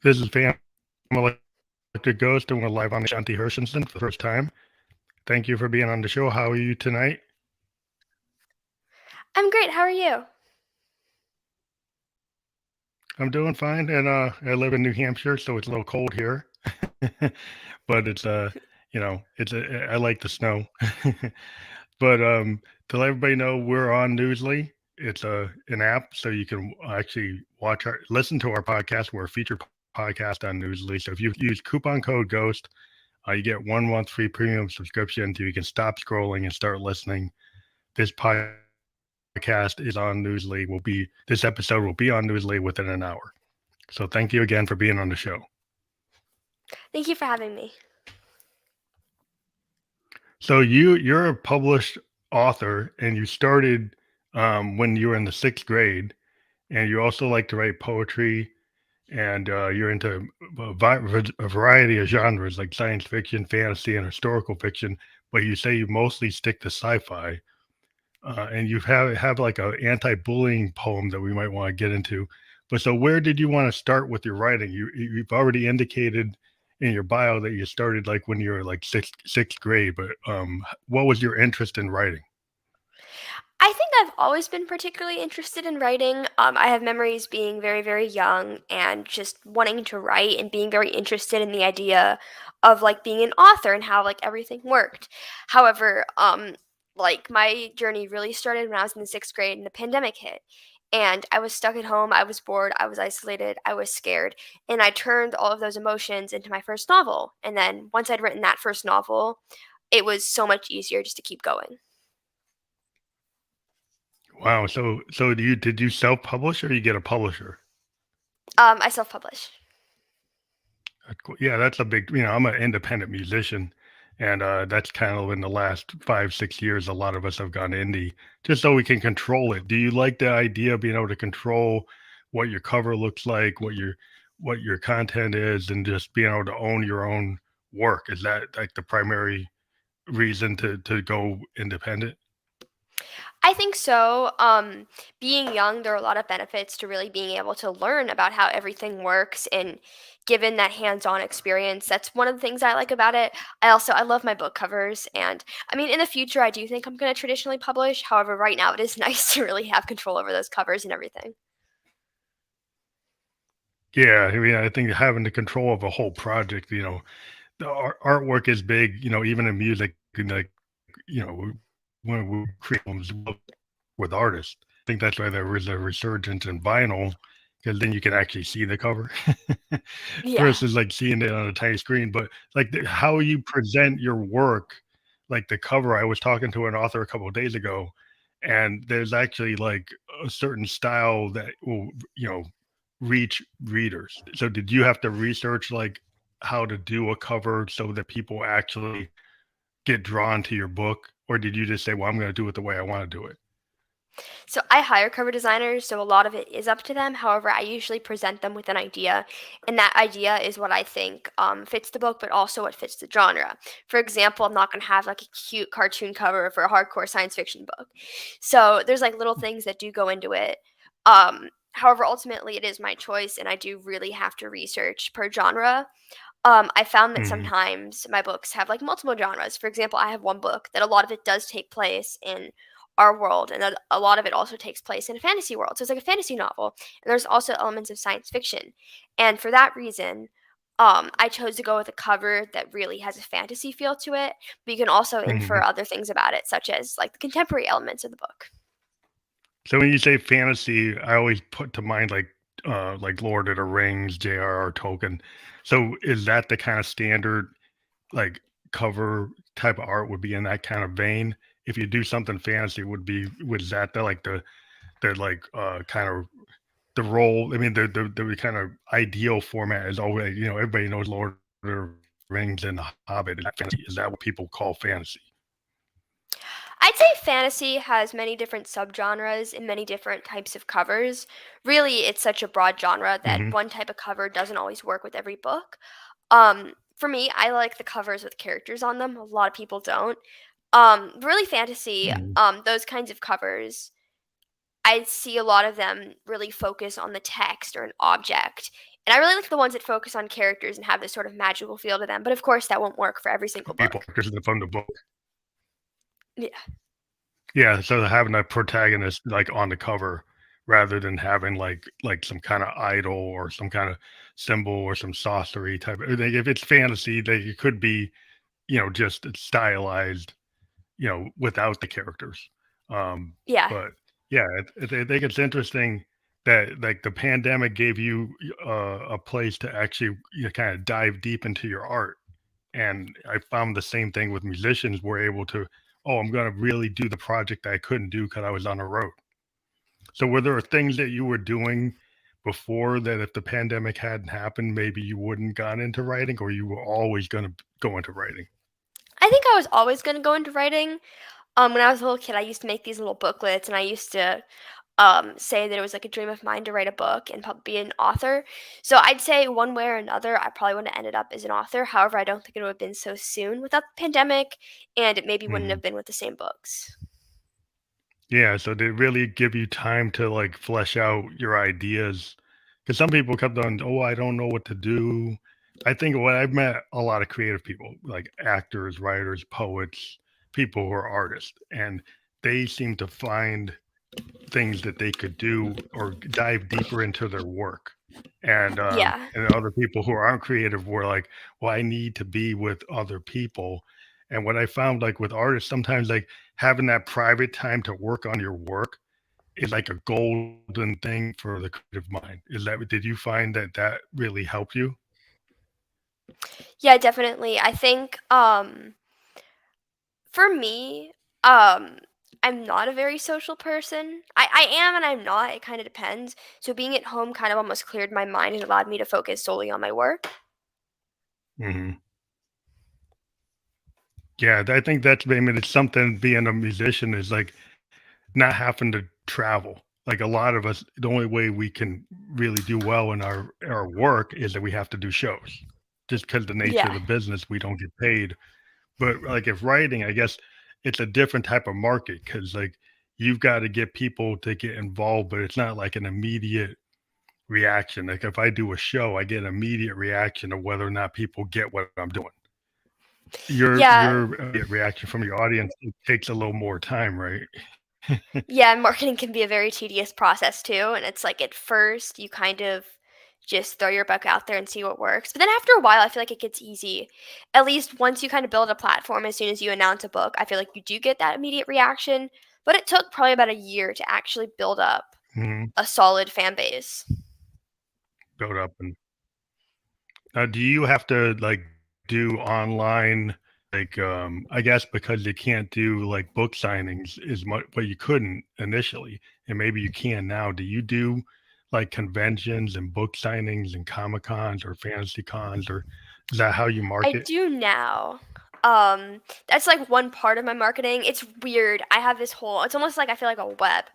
This is Family Electric Ghost, and we're live on Shanti Hershenson for the first time. Thank you for being on the show. How are you tonight? I'm great. How are you? I'm doing fine, and I live in New Hampshire, so it's a little cold here, but I like the snow. But to let everybody know, we're on Newsly. It's an app, so you can actually listen to our podcast. We're a featured podcast on Newsly. So if you use coupon code Ghost, you get 1 month free premium subscription, so you can stop scrolling and start listening. This podcast is on Newsly. This episode will be on Newsly within an hour. So thank you again for being on the show. Thank you for having me. So you're a published author, and you started when you were in the 6th grade, and you also like to write poetry, and you're into a variety of genres like science fiction, fantasy, and historical fiction. But you say you mostly stick to sci-fi. And you have like a anti-bullying poem that we might want to get into. But so where did you want to start with your writing? You've already indicated in your bio that you started like when you were like sixth grade. But what was your interest in writing? I think I've always been particularly interested in writing. I have memories being very, very young and just wanting to write and being very interested in the idea of like being an author and how like everything worked. However, like my journey really started when I was in the 6th grade and the pandemic hit. And I was stuck at home, I was bored, I was isolated, I was scared, and I turned all of those emotions into my first novel. And then once I'd written that first novel, it was so much easier just to keep going. Wow. So did you self-publish or you get a publisher? I self-publish. Cool. Yeah, that's a big. I'm an independent musician, and that's kind of in the last 5 6 years. A lot of us have gone indie just so we can control it. Do you like the idea of being able to control what your cover looks like, what your content is, and just being able to own your own work? Is that like the primary reason to go independent? I think so. Being young, there are a lot of benefits to really being able to learn about how everything works and given that hands-on experience, that's one of the things I like about it. I love my book covers and I mean in the future I do think I'm going to traditionally publish. However, right now it is nice to really have control over those covers and everything. Yeah, I mean, I think having the control of a whole project, the artwork is big. Even in music, and like when we create albums with artists. I think that's why there was a resurgence in vinyl because then you can actually see the cover Yeah. versus like seeing it on a tiny screen. But like how you present your work, like the cover, I was talking to an author a couple of days ago, and there's actually like a certain style that will, reach readers. So did you have to research like how to do a cover so that people actually get drawn to your book, or did you just say, "Well, I'm going to do it the way I want to do it"? So I hire cover designers, so a lot of it is up to them. However, I usually present them with an idea, and that idea is what I think fits the book, but also what fits the genre. For example, I'm not going to have like a cute cartoon cover for a hardcore science fiction book. So there's like little things that do go into it. However, ultimately, it is my choice, and I do really have to research per genre. I found that Mhm. sometimes my books have like multiple genres. For example, I have one book that a lot of it does take place in our world, and a lot of it also takes place in a fantasy world. So it's like a fantasy novel, and there's also elements of science fiction. And for that reason, I chose to go with a cover that really has a fantasy feel to it, but you can also infer Mhm. other things about it, such as like the contemporary elements of the book. So when you say fantasy, I always put to mind like Lord of the Rings, J.R.R. Tolkien. So is that the kind of standard like cover type of art would be in that kind of vein? If you do something fantasy, was that the kind of the role? I mean, the kind of ideal format is always, everybody knows Lord of the Rings and The Hobbit. Is that fantasy? Is that what people call fantasy? I'd say fantasy has many different subgenres and many different types of covers. Really, it's such a broad genre that Hmm. one type of cover doesn't always work with every book. For me, I like the covers with characters on them. A lot of people don't. Really fantasy, Hmm. those kinds of covers I see a lot of them really focus on the text or an object. And I really like the ones that focus on characters and have this sort of magical feel to them. But of course, that won't work for every single People book. because from the book. Yeah. Yeah, so having a protagonist like on the cover rather than having like some kind of idol or some kind of symbol or some sorcery type. Like if it's fantasy, they it could be just stylized without the characters. Yeah. But yeah, I think it's interesting that like the pandemic gave you a place to actually kind of dive deep into your art. And I found the same thing with musicians were able to, oh, I'm going to really do the project I couldn't do because I was on the road. So were there things that you were doing before that if the pandemic hadn't happened, maybe you wouldn't gone into writing or you were always going to go into writing? I think I was always going to go into writing. When I was a little kid, I used to make these little booklets and I used to say that it was like a dream of mine to write a book and probably be an author. So I'd say one way or another, I probably would have ended up as an author. However, I don't think it would have been so soon without the pandemic, and it maybe wouldn't Mhm. have been with the same books. Yeah, so they really give you time to like flesh out your ideas. Because some people come on, oh, I don't know what to do. I think what I've met a lot of creative people, like actors, writers, poets, people who are artists, and they seem to find things that they could do or dive deeper into their work. Yeah. And other people who aren't creative were like, well, I need to be with other people. And what I found like with artists, sometimes like having that private time to work on your work is like a golden thing for the creative mind. Is that did you find that that really helped you? Yeah, definitely. I think for me, um I'm not a very social person. I am and I'm not. It kind of depends. So being at home kind of almost cleared my mind and allowed me to focus solely on my work. Hmm. Yeah, I think that's, I mean, it's something being a musician is like not having to travel. Like a lot of us, the only way we can really do well in our work is that we have to do shows. Just because the nature of Yeah. the business, we don't get paid. But like if writing, I guess it's a different type of market because like you've got to get people to get involved, but it's not like an immediate reaction. Like if I do a show, I get an immediate reaction of whether or not people get what I'm doing. Yeah. Your immediate reaction from your audience it takes a little more time, right? Yeah, and marketing can be a very tedious process too, and it's like at first you kind of just throw your book out there and see what works. But then after a while, I feel like it gets easy. At least once you kind of build a platform, as soon as you announce a book, I feel like you do get that immediate reaction. But it took probably about a year to actually build up Mhm. a solid fan base. Build up and do you have to like do online like I guess because you can't do like book signings as much but you couldn't initially and maybe you can now. Do you do like conventions and book signings and comic cons or fantasy cons or is that how you I market? do now. That's like one part of my marketing. It's weird. I have this whole, it's almost like I feel like a web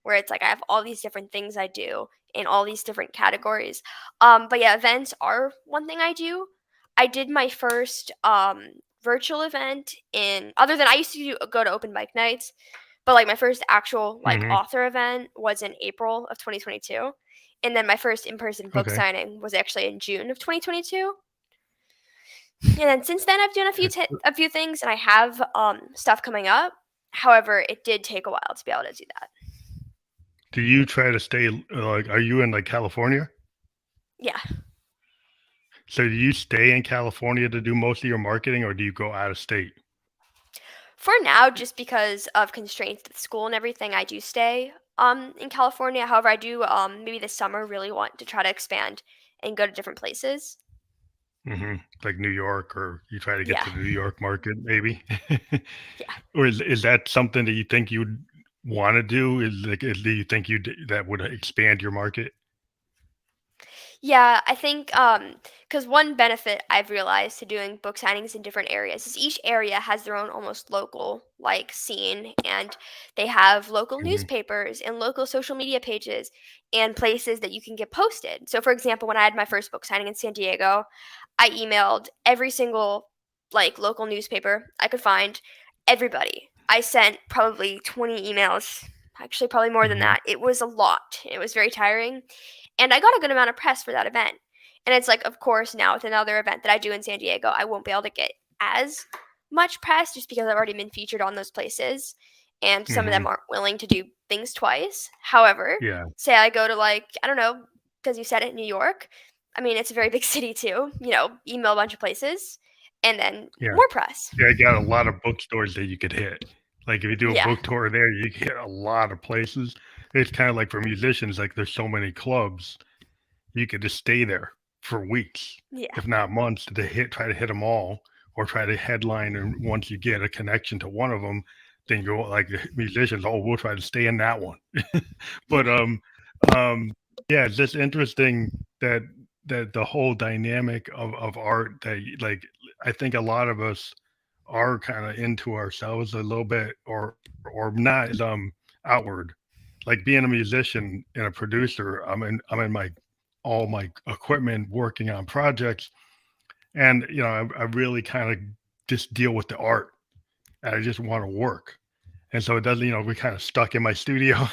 where it's like I have all these different things I do in all these different categories. But yeah, events are one thing I do. I did my first virtual event in, other than I used to go to open mic nights, but like my first actual like Hmm. author event was in April of 2022. And then my first in-person book Okay. signing was actually in June of 2022. And then since then, I've done a few things, and I have stuff coming up. However, it did take a while to be able to do that. Do you try to stay like are you in like California? Yeah. So do you stay in California to do most of your marketing or do you go out of state? For now, just because of constraints with school and everything, I do stay in California. However, I do maybe this summer really want to try to expand and go to different places. Hmm. Like New York, or you try to get Yeah. to the New York market, maybe? Yeah. Or is that something that you think you'd wanna do? Is like, do you think you that would expand your market? Yeah, I think because one benefit I've realized to doing book signings in different areas is each area has their own almost local like scene, and they have local Mhm, newspapers and local social media pages and places that you can get posted. So, for example, when I had my first book signing in San Diego, I emailed every single like local newspaper I could find, everybody. I sent probably 20 emails actually probably more than Mhm. that. It was a lot. It was very tiring, and I got a good amount of press for that event. And it's like, of course, now with another event that I do in San Diego, I won't be able to get as much press just because I've already been featured on those places, and some of them Mhm. aren't willing to do things twice. However, Yeah. say I go to like I don't know because you said it, New York. I mean, it's a very big city too. Email a bunch of places, and then Yeah. more press. Yeah, I got a lot of bookstores that you could hit. Like if you do a Yeah, book tour there, you can hit a lot of places. It's kind of like for musicians, like there's so many clubs, you could just stay there for weeks, yeah, if not months, to try to hit them all, or try to headline. And once you get a connection to one of them, then you're like the musicians. Oh, we'll try to stay in that one. yeah. But yeah, it's just interesting that the whole dynamic of art that like I think a lot of us are kind of into ourselves a little bit, or not as outward. Like being a musician and a producer, I'm in my all my equipment working on projects, and I really kind of just deal with the art, and I just want to work. And so it doesn't, we're kind of stuck in my studio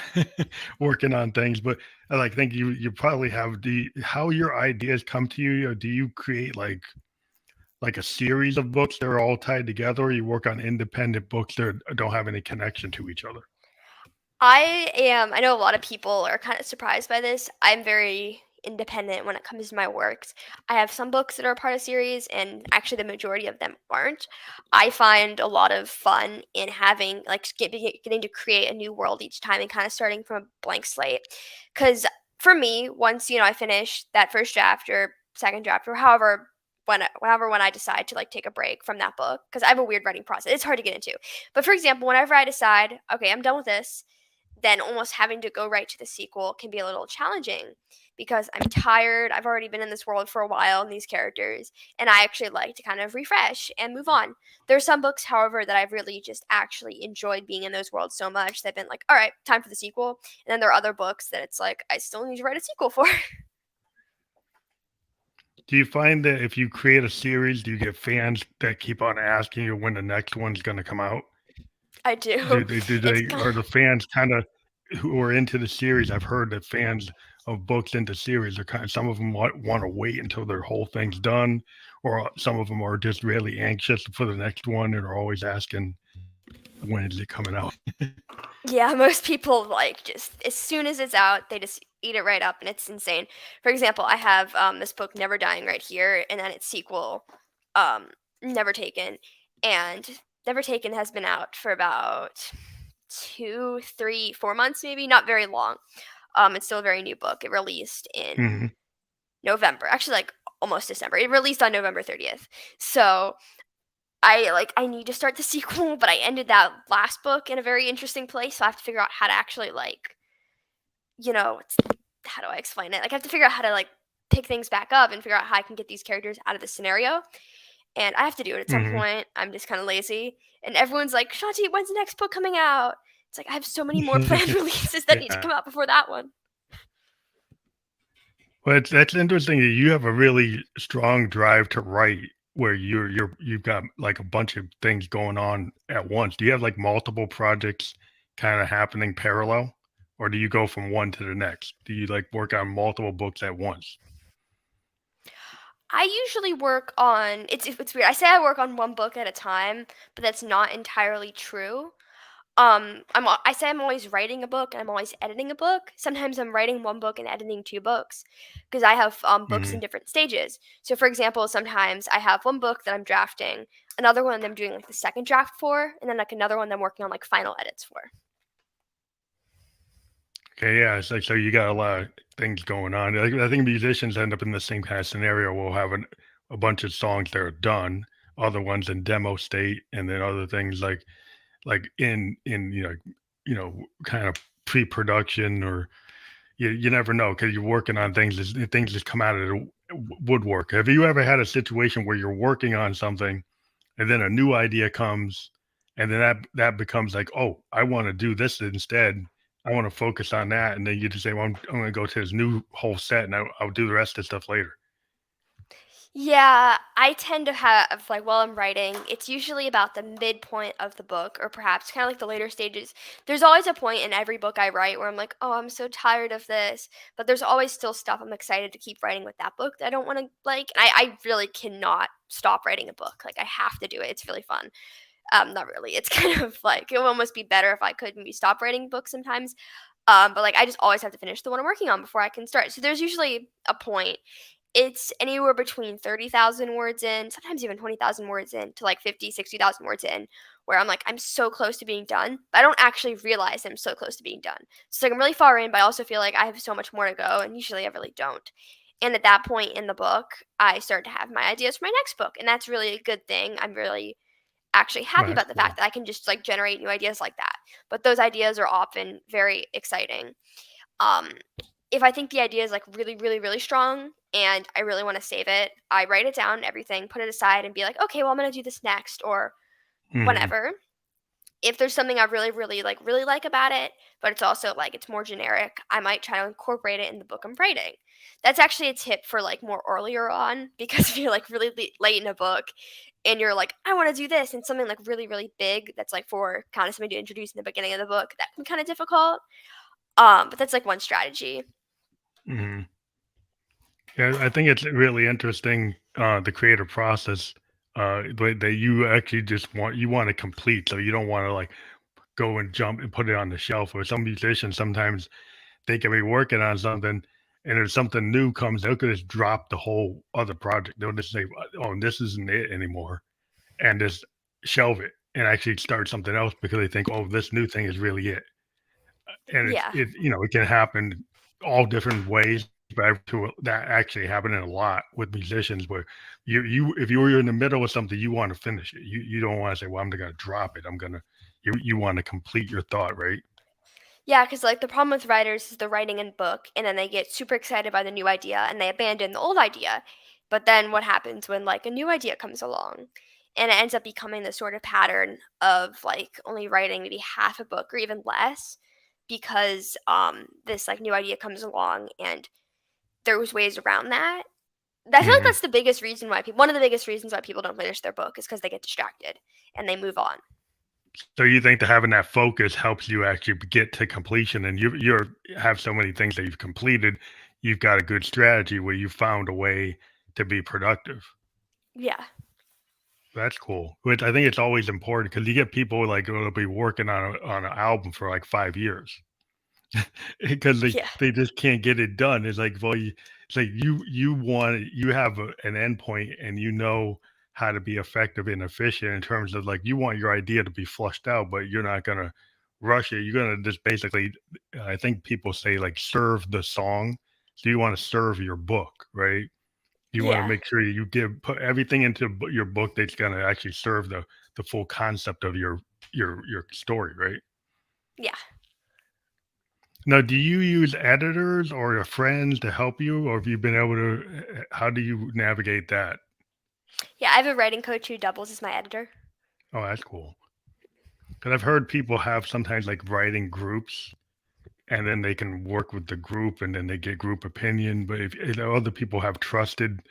working on things. But I like think you probably have the how your ideas come to you. Do you create like a series of books that are all tied together, or you work on independent books that don't have any connection to each other? I know a lot of people are kind of surprised by this. I'm very independent when it comes to my works. I have some books that are part of series, and actually, the majority of them aren't. I find a lot of fun in having, like, getting to create a new world each time and kind of starting from a blank slate. Because for me, once, I finish that first draft or second draft or however. When I decide to like take a break from that book, because I have a weird writing process, it's hard to get into. But for example, whenever I decide, okay, I'm done with this, then almost having to go right to the sequel can be a little challenging because I'm tired. I've already been in this world for a while and these characters, and I actually like to kind of refresh and move on. There's some books, however, that I've really just actually enjoyed being in those worlds so much that I've been like, all right, time for the sequel. And then there are other books that it's like, I still need to write a sequel for. Do you find that if you create a series, do you get fans that keep on asking you when the next one's going to come out? I Do do. they do It's they are the fans kind of who are into the series? I've heard that fans of books into series are kind of some of them want to wait until their whole thing's done, or some of them are just really anxious for the next one and are always asking when is it coming out. Yeah, most people like just as soon as it's out, they just eat it right up, and it's insane. For example, I have this book Never Dying right here, and then its sequel, um, Never Taken, and Never Taken has been out for about 2, 3, 4 months, maybe not very long. It's still a very new book. It released in Hmm. November, actually, like almost December. It released on November 30th. So I need to start the sequel, but I ended that last book in a very interesting place, so I have to figure out how to actually like, how do I explain it? Like I have to figure out how to like pick things back up and figure out how I can get these characters out of the scenario. And I have to do it at some Hmm. point. I'm just kind of lazy. And everyone's like, Shanti, when's the next book coming out? It's like I have so many more planned releases that need to Yeah. come out before that one. Well, that's interesting that you have a really strong drive to write where you've got like a bunch of things going on at once. Do you have like multiple projects kind of happening parallel, or do you go from one to the next? Do you like work on multiple books at once? I usually work on it's weird. I say I work on one book at a time, but that's not entirely true. I say I'm always writing a book and I'm always editing a book. Sometimes I'm writing one book and editing two books because I have books in Hmm. different stages. So for example, sometimes I have one book that I'm drafting, another one I'm doing like the second draft for, and then like another one that I'm working on like final edits for. Okay, yeah, it's like so you got a lot of things going on. Like, I think musicians end up in the same kind of scenario. We'll have a bunch of songs that are done, other ones in demo state, and then other things like in kind of pre-production, or you never know because you're working on things things just come out of the woodwork. Have you ever had a situation where you're working on something and then a new idea comes, and then that becomes like, oh, I want to do this instead, I want to focus on that, and then you just say, well, I'm going to go to this new whole set, and I'll do the rest of the stuff later. Yeah, I tend to have, like, while I'm writing, it's usually about the midpoint of the book, or perhaps kind of like the later stages. There's always a point in every book I write where I'm like, oh, I'm so tired of this. But there's always still stuff I'm excited to keep writing with that book that I don't want to, like, I really cannot stop writing a book. Like, I have to do it. It's really fun. Not really. It's kind of like, it would almost be better if I could maybe stop writing books sometimes. But like, I just always have to finish the one I'm working on before I can start. So there's usually a point. It's anywhere between 30,000 words in, sometimes even 20,000 words in, to like 50, 60,000 words in, where I'm like, I'm so close to being done, but I don't actually realize I'm so close to being done. So like, I'm really far in, but I also feel like I have so much more to go, and usually I really don't. And at that point in the book, I start to have my ideas for my next book, and that's really a good thing. I'm really actually Well, happy that's about the fact cool. that I can just like generate new ideas like that. But those ideas are often very exciting. Um, if I think the idea is like really, really, really strong and I really want to save it, I write it down, everything, put it aside, and be like, okay, well, I'm gonna do this next or Hmm. whenever. If there's something I really, really like about it, but it's also like it's more generic, I might try to incorporate it in the book I'm writing. That's actually a tip for like more earlier on because if you're like really late in a book and you're like, I want to do this, and something like really, really big that's like for kind of something to introduce in the beginning of the book, that can be kind of difficult. But that's like one strategy. Hmm. Yeah, I think it's really interesting, the creative process, that you actually just want to complete, so you don't want to like go and jump and put it on the shelf. Or some musicians sometimes they can be working on something, and if something new comes, they'll just drop the whole other project. They'll just say, "Oh, this isn't it anymore," and just shelve it and actually start something else because they think, "Oh, this new thing is really it." And Yeah. it can happen all different ways, but that actually happening a lot with musicians where you if you're in the middle of something, you want to finish it. You don't want to say, "Well, I'm gonna drop it. I'm gonna." You want to complete your thought, right? Yeah, because like the problem with writers is they're writing in book and then they get super excited by the new idea and they abandon the old idea. But then what happens when like a new idea comes along? And it ends up becoming this sort of pattern of like only writing maybe half a book or even less because this like new idea comes along and there's ways around that. I feel like Hmm. that's the biggest reason why people one of the biggest reasons why people don't finish their book is because they get distracted and they move on. So you think that having that focus helps you actually get to completion, and you're have so many things that you've completed, you've got a good strategy where you found a way to be productive. Yeah. That's cool. Which I think it's always important because you get people like who'll be working on an album for like 5 years because Yeah. they just can't get it done. It's like, well, it's like you have an endpoint and you know how to be effective and efficient in terms of like you want your idea to be flushed out, but you're not gonna rush it. You're gonna just basically, I think people say like serve the song. So you want to serve your book, right? You want to Yeah. make sure you put everything into your book that's going to actually serve the full concept of your story, right? Yeah. Now, do you use editors or your friends to help you, or have you been able to? How do you navigate that? Yeah, I have a writing coach who doubles as my editor. Oh, that's cool. Because I've heard people have sometimes like writing groups, and then they can work with the group, and then they get group opinion. But if other people have trusted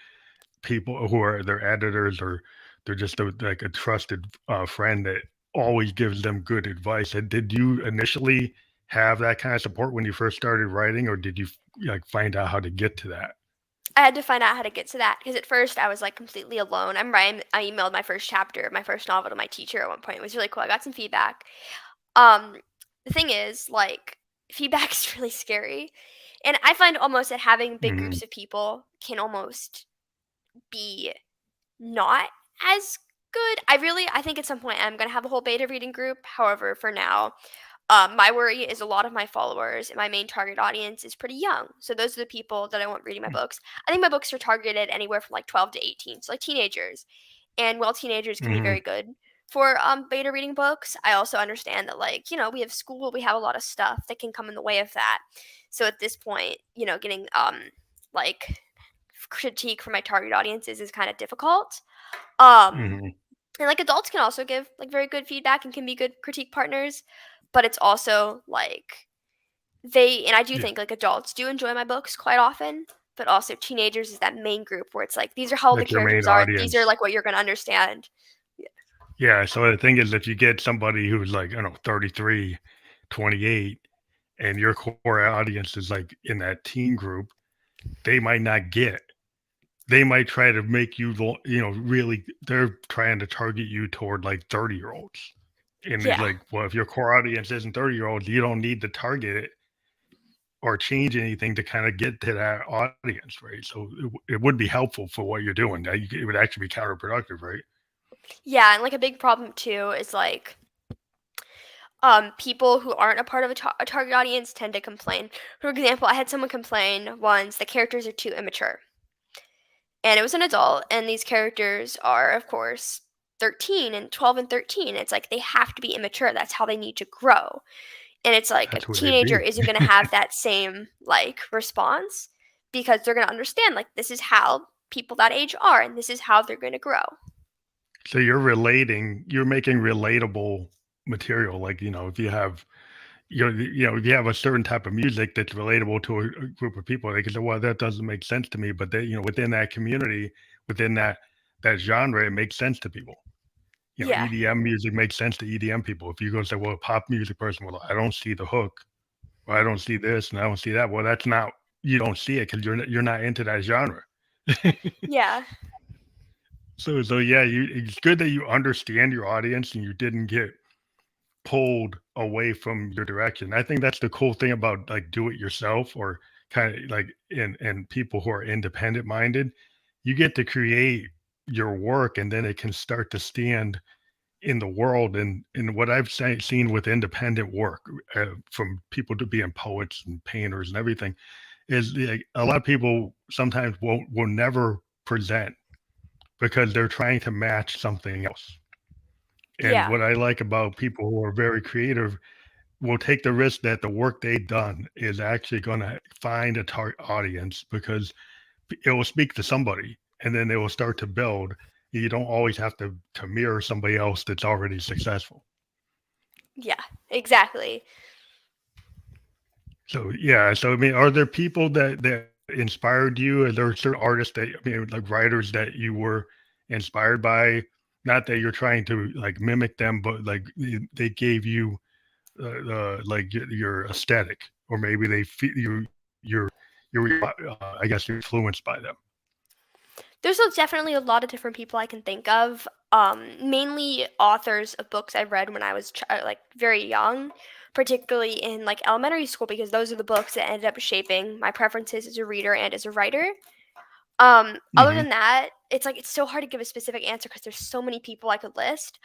people who are their editors or they're just like a trusted friend that always gives them good advice. And did you initially have that kind of support when you first started writing, or did you like find out how to get to that? I had to find out how to get to that because at first I was like completely alone. I emailed my first chapter of my first novel to my teacher at one point. It was really cool. I got some feedback. Um, the thing is, like, feedback is really scary, and I find almost that having big Hmm. groups of people can almost be not as good. I think at some point I'm gonna have a whole beta reading group. However, for now, my worry is a lot of my followers and my main target audience is pretty young. So those are the people that I want reading my books. I think my books are targeted anywhere from like 12 to 18, so like teenagers. And while teenagers can be Hmm. very good for beta reading books, I also understand that like we have school, we have a lot of stuff that can come in the way of that. So at this point, getting like critique from my target audiences is kind of difficult. Um, Hmm. and like adults can also give like very good feedback and can be good critique partners, but it's also like I do Yeah. think like adults do enjoy my books quite often, but also teenagers is that main group where it's like these are how the Like your main characters are. These are audience. like what you're gonna understand. Yeah. Yeah. So the thing is, if you get somebody who's like, I don't know, 33, 28, and your core audience is like in that teen group, they might not get. They might try to make you, really, they're trying to target you toward like 30-year-olds. And it's Yeah. like, well, if your core audience isn't 30-year-olds, you don't need to target it or change anything to kind of get to that audience, right? So it would be helpful for what you're doing. It would actually be counterproductive, right? Yeah, and like a big problem too is like people who aren't a part of a target audience tend to complain. For example, I had someone complain once the characters are too immature. And it was an adult, and these characters are, of course, 13 and 12 and 13. It's like they have to be immature. That's how they need to grow. And it's like a That's where they'd teenager be. isn't going to have that same like response because they're going to understand like this is how people that age are and this is how they're going to grow. So you're making relatable material. Like, if you have, if you have a certain type of music that's relatable to a group of people, they can say, well, that doesn't make sense to me. But they, within that community, within that genre, it makes sense to people. Yeah. EDM music makes sense to EDM people. If you go say, well, a pop music person, well, I don't see the hook, or I don't see this, and I don't see that. Well, that's not, you don't see it because you're not into that genre. Yeah. So yeah, it's good that you understand your audience and you didn't get pulled away from your direction. I think that's the cool thing about like do it yourself or kind of like and people who are independent minded. You get to create your work and then it can start to stand in the world. And what I've seen with independent work, from people to being poets and painters and everything, is like a lot of people sometimes will never present because they're trying to match something else. And Yeah. what I like about people who are very creative will take the risk that the work they've done is actually going to find a target audience because it will speak to somebody and then they will start to build. You don't always have to mirror somebody else that's already successful. Yeah. Exactly. So yeah, so I mean, are there people that inspired you? Are there certain artists that, I mean, like writers that you were inspired by? Not that you're trying to like mimic them, but like they gave you like your aesthetic, or maybe they feel I guess you're influenced by them. Definitely a lot of different people I can think of. Mainly authors of books I read when I was like very young, particularly in like elementary school, because those are the books that ended up shaping my preferences as a reader and as a writer. Other Hmm. than that, it's like it's so hard to give a specific answer because there's so many people I could list.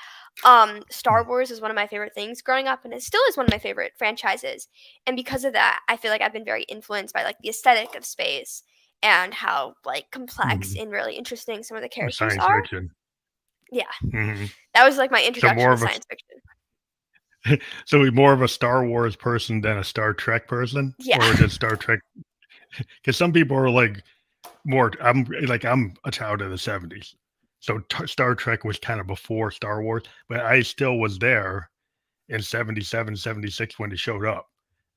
Star Wars is one of my favorite things growing up, and it still is one of my favorite franchises. And because of that, I feel like I've been very influenced by like the aesthetic of space and how like complex Hmm. and really interesting some of the characters Science are. fiction. Yeah, Hmm. that was like my So introduction more to of a science fiction. so you're more of a Star Wars person than a Star Trek person, Yeah, or does Star Trek? Because some people are like more. I'm a child of the '70s, so Star Trek was kind of before Star Wars, but I still was there in '77, '76 when it showed up,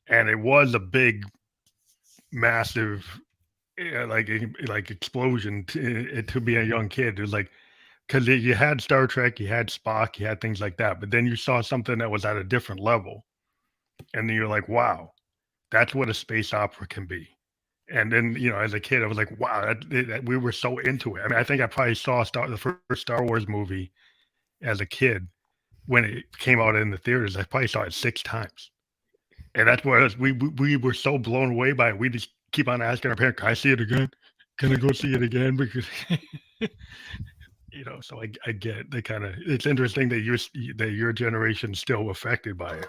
and it was a big, massive, like explosion to be a young kid. It was like because you had Star Trek, you had Spock, you had things like that, but then you saw something that was at a different level, and then you're like, wow, that's what a space opera can be. And then, as a kid, I was like, wow, we were so into it. I mean, I think I probably saw the first Star Wars movie as a kid when it came out in the theaters. I probably saw it 6 times. And that's what we were so blown away by it. We just keep on asking our parents, can I see it again? Can I go see it again? Because, so I get the kind of, it's interesting that your generation's still affected by it.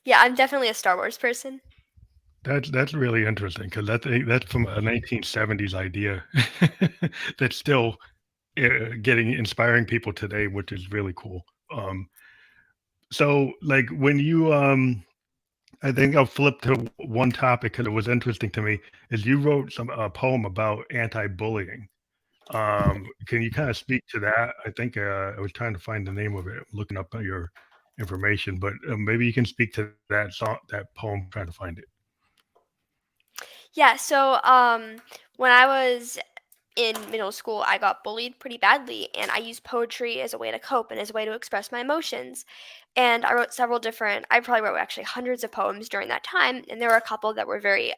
yeah, I'm definitely a Star Wars person. That's really interesting because that's from a 1970s idea that's still getting inspiring people today, which is really cool. So like when you I think I'll flip to one topic because it was interesting to me. Is you wrote some a poem about anti-bullying. Can you kind of speak to that? I think I was trying to find the name of it, looking up your information, but maybe you can speak to that song, that poem, trying to find it. Yeah, so When I was in middle school, I got bullied pretty badly, and I used poetry as a way to cope and as a way to express my emotions. And I wrote several different, I probably wrote actually hundreds of poems during that time, and there were a couple that were very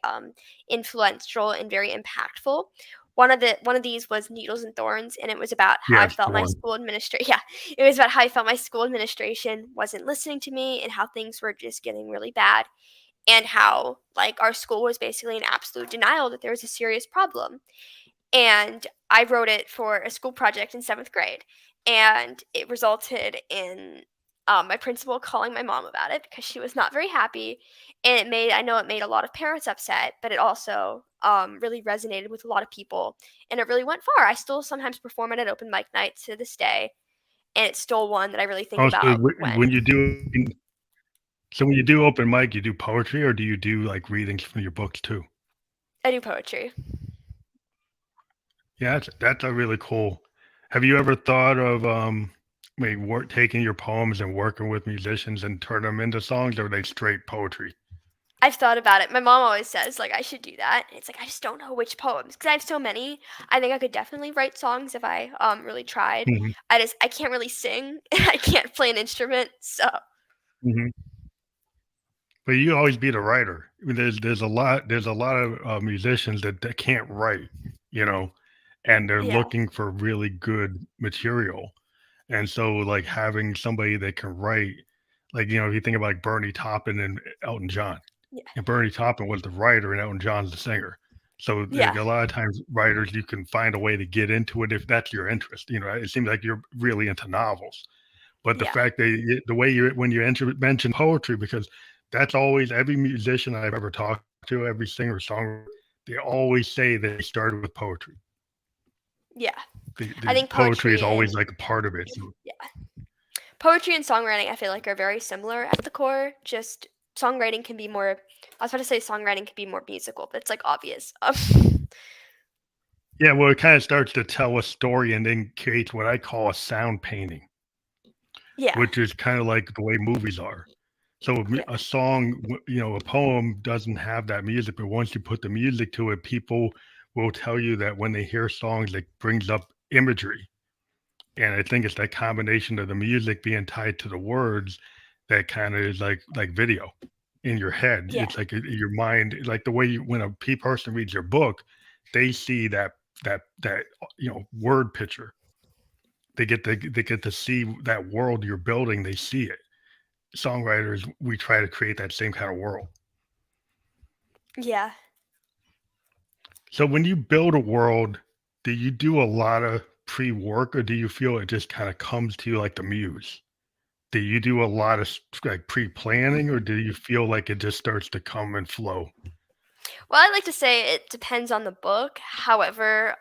influential and very impactful. One of these was Needles and Thorns, and it was about how I Yes, felt the my one. school administration. Yeah, it was about how I felt my school administration wasn't listening to me, and how things were just getting really bad, and how like our school was basically in absolute denial that there was a serious problem. And I wrote it for a school project in seventh grade, and it resulted in my principal calling my mom about it because she was not very happy, and I know it made a lot of parents upset, but it also really resonated with a lot of people, and it really went far. I still sometimes perform it at open mic nights to this day, and it's still one that I really think Also, about when when you do so when you do open mic, you do poetry or do you do like readings from your books too? I do poetry. Yeah, that's a really cool. Have you ever thought of maybe taking your poems and working with musicians and turn them into songs, or are they straight poetry? I've thought about it. My mom always says like I should do that. It's like I just don't know which poems because I have so many. I think I could definitely write songs if I really tried. Hmm. I can't really sing. I can't play an instrument. So Hmm. But you always be the writer. I mean, there's a lot of musicians that can't write, you know, and they're yeah, looking for really good material. And so, like having somebody that can write, like if you think about like Bernie Taupin and Elton John, yeah, and Bernie Taupin was the writer and Elton John's the singer. So like yeah, a lot of times, writers you can find a way to get into it if that's your interest. It seems like you're really into novels, but the yeah, fact that the way you when you mention poetry, because that's always every musician I've ever talked to, every singer songwriter, they always say they started with poetry. yeah. I The think poetry is poetry always and like a part of it. So, yeah, poetry and songwriting I feel like are very similar at the core. Just songwriting can be more. I was about to say songwriting can be more musical, but it's like obvious. yeah, well, it kind of starts to tell a story and then creates what I call a sound painting, Yeah, which is kind of like the way movies are. So yeah, a song, a poem doesn't have that music, but once you put the music to it, people will tell you that when they hear songs, it brings up imagery. And I think it's that combination of the music being tied to the words that kind of is like video in your head. yeah, It's like your mind, like the way when a person reads your book, they see that word picture. They get to see that world you're building. They see it. Songwriters, we try to create that same kind of world. yeah. So when you build a world, do you do a lot of pre-work or do you feel it just kind of comes to you like the muse? Do you do a lot of like pre-planning or do you feel like it just starts to come and flow? Well, I like to say it depends on the book. However,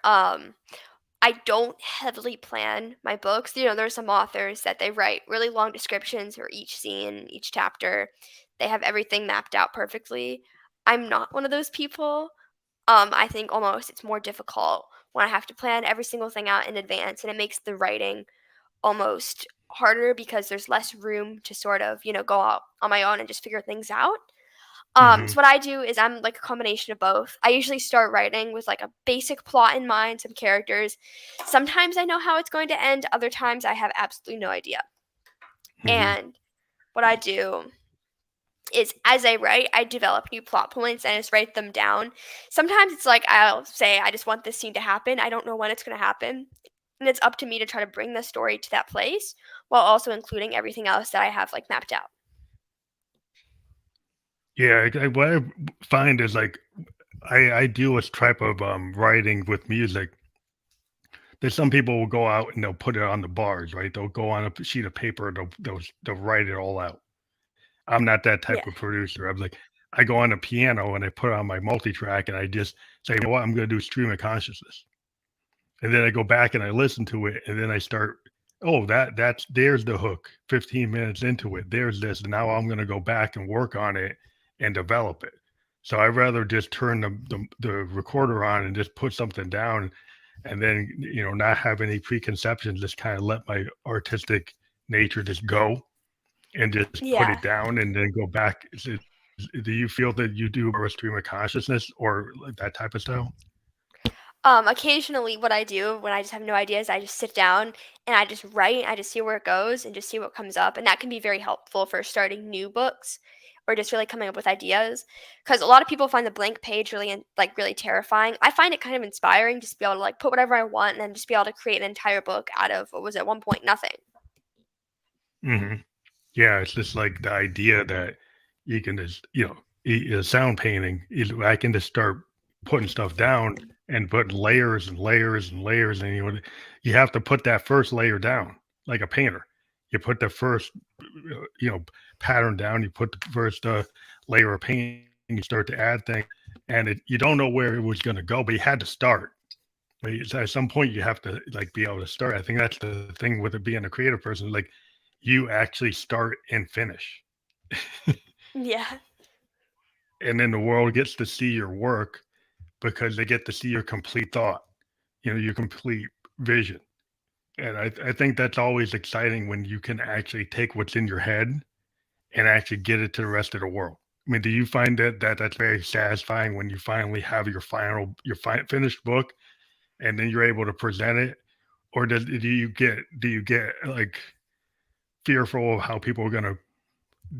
I don't heavily plan my books. There's some authors that they write really long descriptions for each scene, each chapter. They have everything mapped out perfectly. I'm not one of those people. I think almost it's more difficult when I have to plan every single thing out in advance, and it makes the writing almost harder because there's less room to sort of, go out on my own and just figure things out. Hmm. So what I do is I'm like a combination of both. I usually start writing with like a basic plot in mind, some characters. Sometimes I know how it's going to end, other times I have absolutely no idea. Hmm. And what I do is as I write, I develop new plot points and I just write them down. Sometimes it's like I'll say I just want this scene to happen. I don't know when it's going to happen. And it's up to me to try to bring the story to that place while also including everything else that I have like mapped out. Yeah, what I find is like I do a type of writing with music. There's some people will go out and they'll put it on the bars, right? They'll go on a sheet of paper, they'll write it all out. I'm not that Yeah. type of producer. I'm like, I go on the piano and I put it on my multi-track and I just say, you know what, I'm going to do stream of consciousness. And then I go back and I listen to it and then I start, oh, there's the hook 15 minutes into it. There's this. And now I'm going to go back and work on it and develop it. So I'd rather just turn the recorder on and just put something down and then, not have any preconceptions, just kind of let my artistic nature just go and just put Yeah. it down and then go back. Do you feel that you do more stream of consciousness or like that type of style? Occasionally, what I do when I just have no ideas, I just sit down and I just write. I just see where it goes and just see what comes up, and that can be very helpful for starting new books or just really coming up with ideas. Because a lot of people find the blank page really like really terrifying. I find it kind of inspiring just to be able to like put whatever I want and then just be able to create an entire book out of what was at one point nothing. Hmm. Yeah, it's just like the idea that you can just, sound painting is I can just start putting stuff down and put layers and layers and layers, and you have to put that first layer down like a painter. You put the first, pattern down. You put the first layer of paint. You start to add things, and you don't know where it was going to go, but you had to start. Right? So at some point, you have to like be able to start. I think that's the thing with it being a creative person. Like you actually start and finish. Yeah. And then the world gets to see your work because they get to see your complete thought, your complete vision. And I think that's always exciting when you can actually take what's in your head and actually get it to the rest of the world. I mean, do you find that's very satisfying when you finally have finished book and then you're able to present it, or do you get like fearful of how people are going to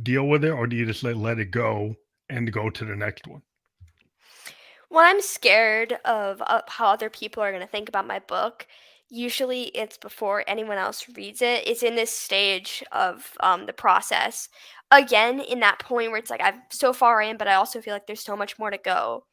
deal with it, or do you just let it go and go to the next one? When I'm scared of how other people are going to think about my book, usually it's before anyone else reads it. It's in this stage of the process. Again, in that point where it's like I've so far in, but I also feel like there's so much more to go,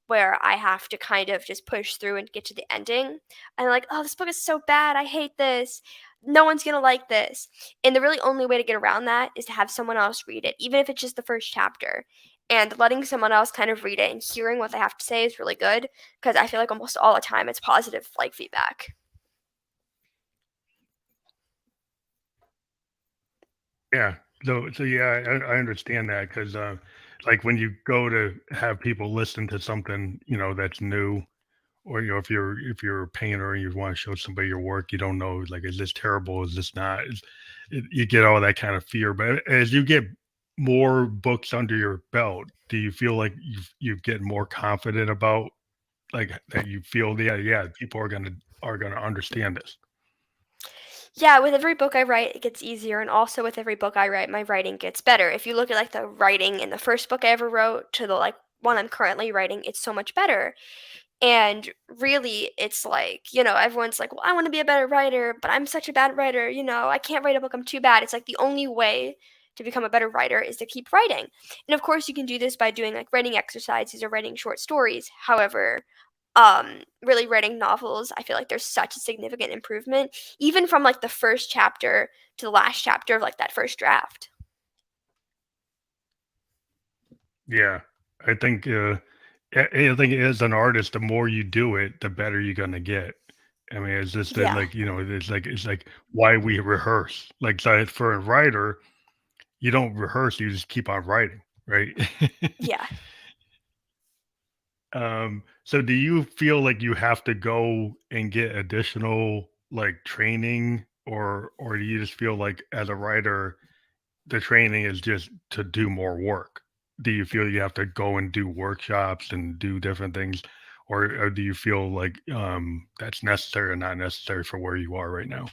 where I have to kind of just push through and get to the ending. And like, oh, this book is so bad. I hate this. No one's going to like this. And the really only way to get around that is to have someone else read it, even if it's just the first chapter. And letting someone else kind of read it and hearing what they have to say is really good because I feel like almost all the time it's positive like feedback. Yeah. So yeah, I understand that because like when you go to have people listen to something, that's new, or if you're a painter and you want to show somebody your work, you don't know like is this terrible, is this not? You get all that kind of fear. But as you get more books under your belt, do you feel like you get more confident about like that you feel yeah people are gonna understand this? Yeah, with every book I write, it gets easier, and also with every book I write, my writing gets better. If you look at like the writing in the first book I ever wrote to the like one I'm currently writing, it's so much better. And really, it's like, everyone's like, well, I want to be a better writer, but I'm such a bad writer. I can't write a book. I'm too bad. It's like the only way to become a better writer is to keep writing. And of course, you can do this by doing like writing exercises or writing short stories. However, really writing novels, I feel like there's such a significant improvement, even from like the first chapter to the last chapter of like that first draft. Yeah, I think I think as an artist, the more you do it, the better you're gonna get. I mean, it's just that Yeah, like it's like why we rehearse. Like so for a writer, you don't rehearse; you just keep on writing, right? yeah. So do you feel like you have to go and get additional like training, or do you just feel like as a writer, the training is just to do more work? Do you feel you have to go and do workshops and do different things, or do you feel like that's necessary or not necessary for where you are right now?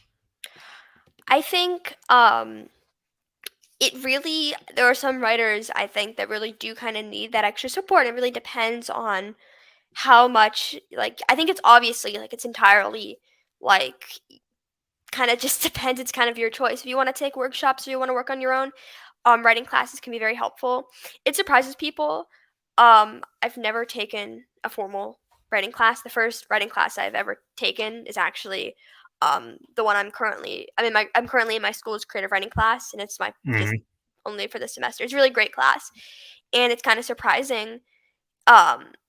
I think it really there are some writers I think that really do kind of need that extra support. It really depends on how much like I think it's obviously like it's entirely like kind of just depends. It's kind of your choice. If you want to take workshops or you want to work on your own, writing classes can be very helpful. It surprises people. I've never taken a formal writing class. The first writing class I've ever taken is actually the one I'm currently in my school's creative writing class, and it's my just Hmm. only for the semester. It's a really great class, and it's kind of surprising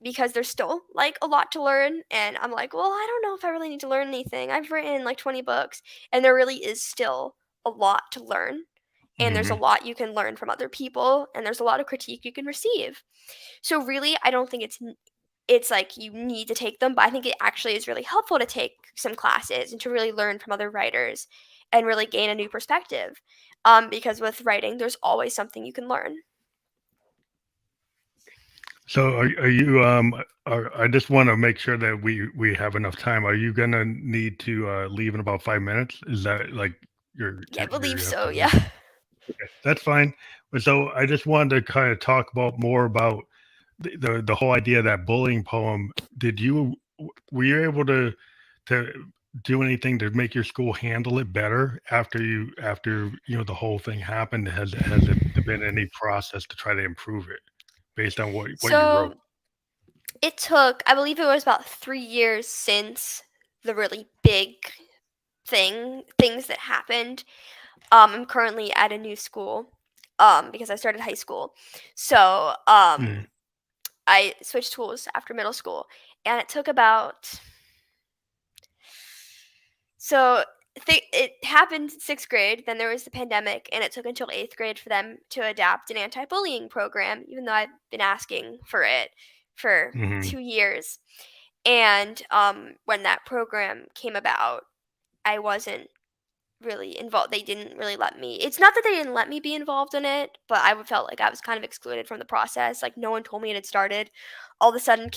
because there's still like a lot to learn, and I'm like, well, I don't know if I really need to learn anything. I've written like 20 books, and there really is still a lot to learn, and there's a Hmm. lot you can learn from other people, and there's a lot of critique you can receive. So really, I don't think it's like you need to take them, but I think it actually is really helpful to take some classes and to really learn from other writers and really gain a new perspective. Because with writing, there's always something you can learn. So are you I just want to make sure that we have enough time. Are you gonna need to leave in about 5 minutes? Is that like Yeah, I believe you have so. to Yeah. leave? Okay, that's fine. But so I just wanted to kind of talk about more about the whole idea of that bullying poem. Did you were you able to do anything to make your school handle it better after the whole thing happened? Has it been any process to try to improve it based on what you wrote? So it took, I believe it was about 3 years since the really big things that happened. I'm currently at a new school, because I started high school. So Mm, I switched schools after middle school, and it took about, so it happened 6th grade, then there was the pandemic, and it took until 8th grade for them to adapt an anti-bullying program, even though I've been asking for it for mhm. 2 years. And when that program came about, I wasn't really involved. They didn't really let me. It's not that they didn't let me be involved in it, but I felt like I was kind of excluded from the process. Like no one told me it had started. All of a sudden,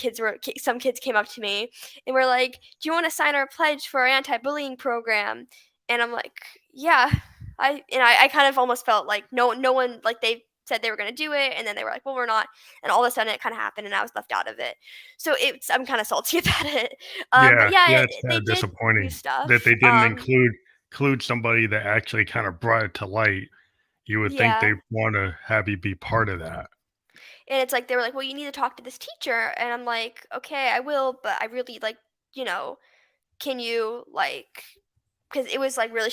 some kids came up to me and were like, "Do you want to sign our pledge for our anti-bullying program?" And I'm like, "Yeah." I kind of almost felt like no one, like they said they were gonna do it, and then they were like, "Well, we're not." And all of a sudden, it kind of happened, and I was left out of it. So I'm kind of salty about it. But Yeah, yeah, yeah, it's they kinda did do disappointing that stuff. they didn't include somebody that actually kind of brought it to light. You would think Yeah. they'd wanna have you be part of that. And it's like they were like, "Well, you need to talk to this teacher." And I'm like, "Okay, I will, but I really like, you know, can you like, because it was like really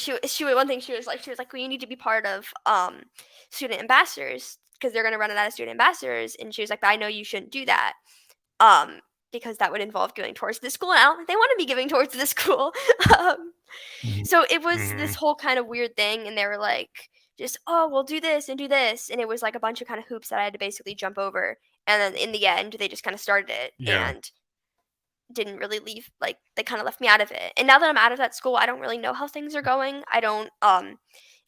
one thing she was like, "Well, you need to be part of student ambassadors because they're going to run it out of student ambassadors." And she was like, "But I know you shouldn't do that." Um because that would involve going towards the school. And I don't think they want to be giving towards the school. um Mhm, so it was this mhm, whole kind of weird thing, and they were like, just, "Oh, we'll do this and do this," and it was like a bunch of kind of hoops that I had to basically jump over. And then in the end, they just kind of started it yeah, and didn't really leave. Like they kind of left me out of it. And now that I'm out of that school, I don't really know how things are going. I don't.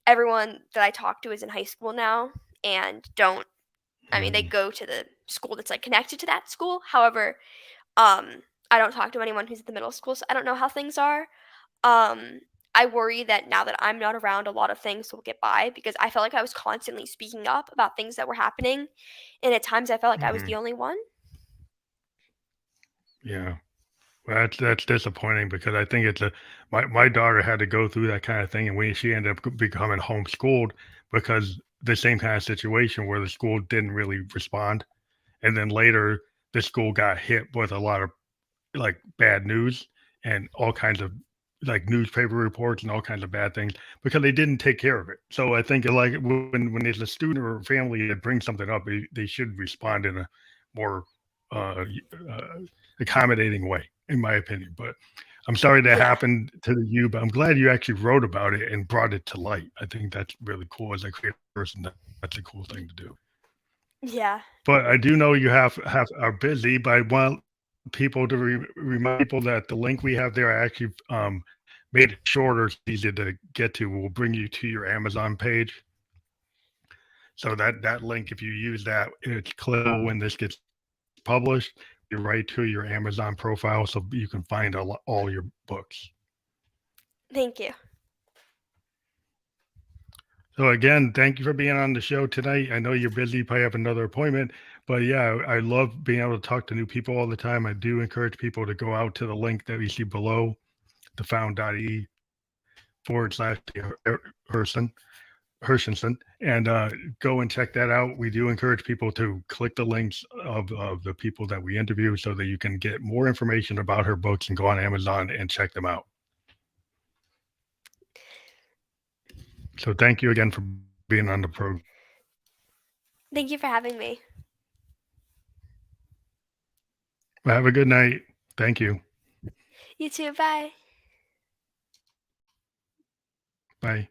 Everyone that I talk to is in high school now, and don't. I mean, they mhm, go to the school that's like connected to that school. However, um, I don't talk to anyone who's at the middle school, so I don't know how things are. um, I worry that now that I'm not around, a lot of things will get by because I felt like I was constantly speaking up about things that were happening, and at times I felt like I was the mhm, only one. yeah. Well, that's disappointing because I think it's a my daughter had to go through that kinda thing, and she ended up becoming homeschooled because the same kind of situation where the school didn't really respond, and then later, the school got hit with a lot of like bad news and all kinds of like newspaper reports and all kinds of bad things because they didn't take care of it. So I think like when there's a student or a family that brings something up, they should respond in a more uh, accommodating way, in my opinion. But I'm sorry that Yeah. happened to you, but I'm glad you actually wrote about it and brought it to light. I think that's really cool as a creative person. That's a cool thing to do. Yeah. But I do know you have are busy, but I want people to remind people that the link we have there, I actually made it shorter, so easy to get to. Will bring you to your Amazon page. So that link, if you use that, it's clickable when this gets published. You're right to your Amazon profile, so you can find all your books. Thank you. So again, thank you for being on the show tonight. I know you're busy, you probably have another appointment, but yeah, I love being able to talk to new people all the time. I do encourage people to go out to the link that we see below, thefound.e/Herson, Hershenson, and go and check that out. We do encourage people to click the links of the people that we interview so that you can get more information about her books and go on Amazon and check them out. So thank you again for being on the program. Thank you for having me. Have a good night. Thank you. You too. Bye. Bye.